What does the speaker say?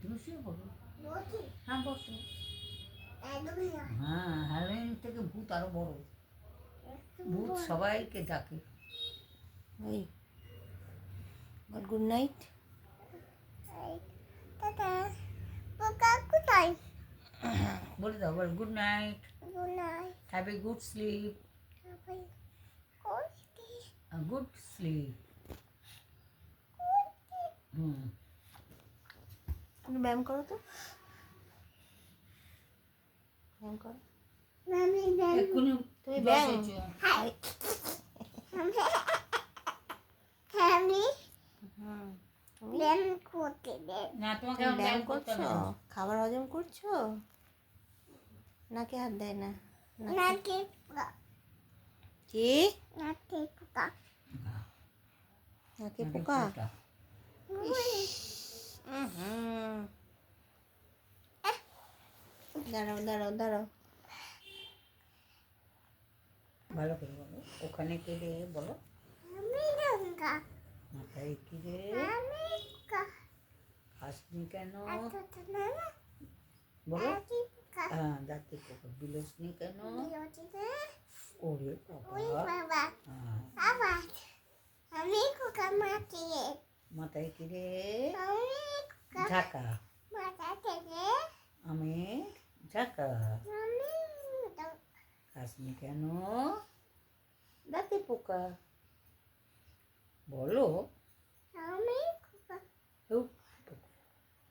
তুমি শুয়ে পড়ো। হ্যাঁ বসো। হ্যাঁ, হ্যালোইন থেকে ভূত আরো বড়। ভূত সবাইকে ডাকে। ওই গুড নাইট। বলে দাও বল good night, good night, have a good sleep, good sleep. হুম, তুমি ব্যায়াম করো তো, ব্যায়াম করো। এক্ষুনি তুমি জল ব্যায়াম খেয়েছো। না তোমাকে তুমি এখন ব্যায়াম করতে করছো, হবে না। খাবার হজম করছো, নাকি হাত দেয় না? কি নাকে পোকা? দাঁড়াও দাঁড়াও দাঁড়াও। ভালো করে বলো, ওখানে কে রে বলো, মাথায় কি রে, খাসনি কেন বলো, হ্যাঁ দাঁতে পোকা, বিলসনি কেন, ওরে বাবা, মাথায় কি রে, ঝাঁকা, আমি ঝাঁকা, খাসনি কেন, দাঁতে পোকা বলো।